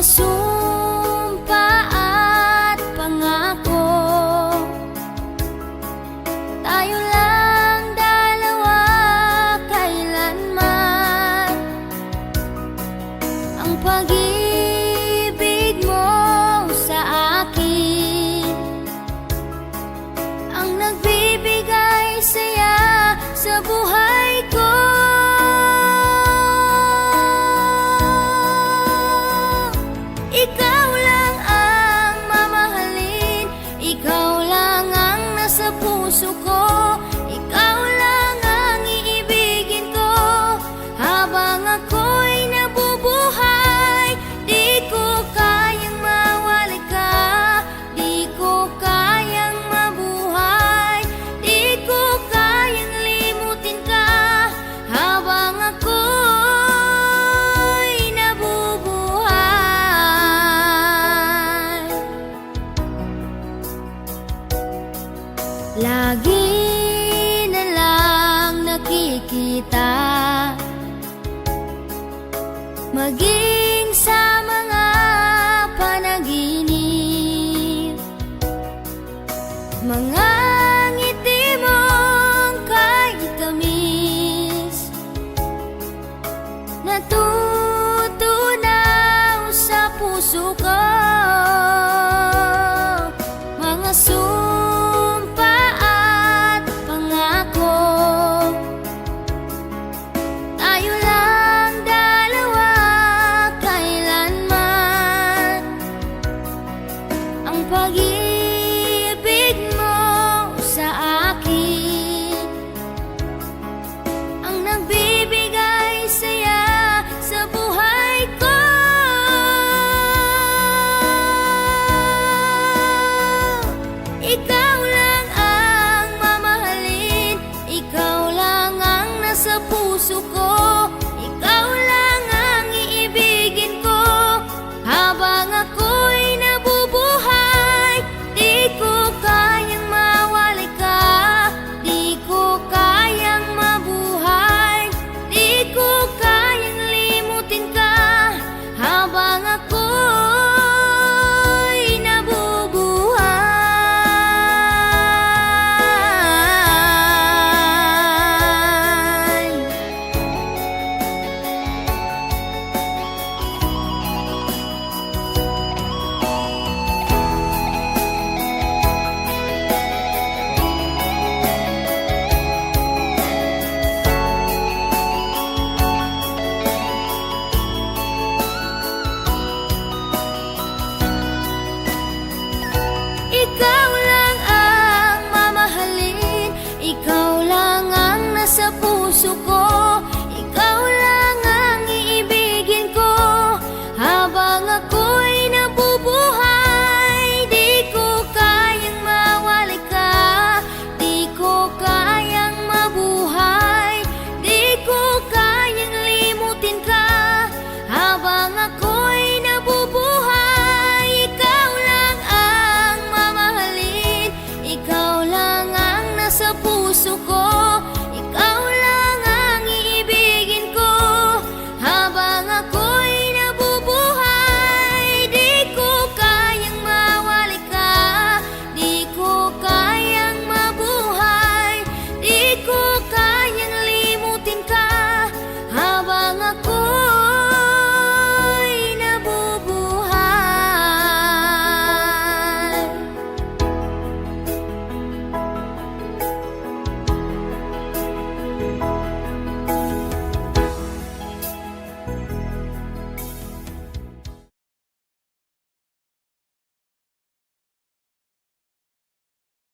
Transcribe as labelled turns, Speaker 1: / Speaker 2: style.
Speaker 1: sumpa at pangako, tayo lang dalawa kailanman. Ang pag-ibig mo sa akin ang nagbibigay saya sa buhay ko. Ikaw lang ang mamahalin, ikaw lang ang nasa puso ko, ikaw lang ang iibigin ko habang ako'y nabubuhay. Di ko kayang mawali ka, di ko kayang mabuhay, di ko kayang limutin ka habang ako'y nabubuhay. Lagi na lang nakikita, maging sa mga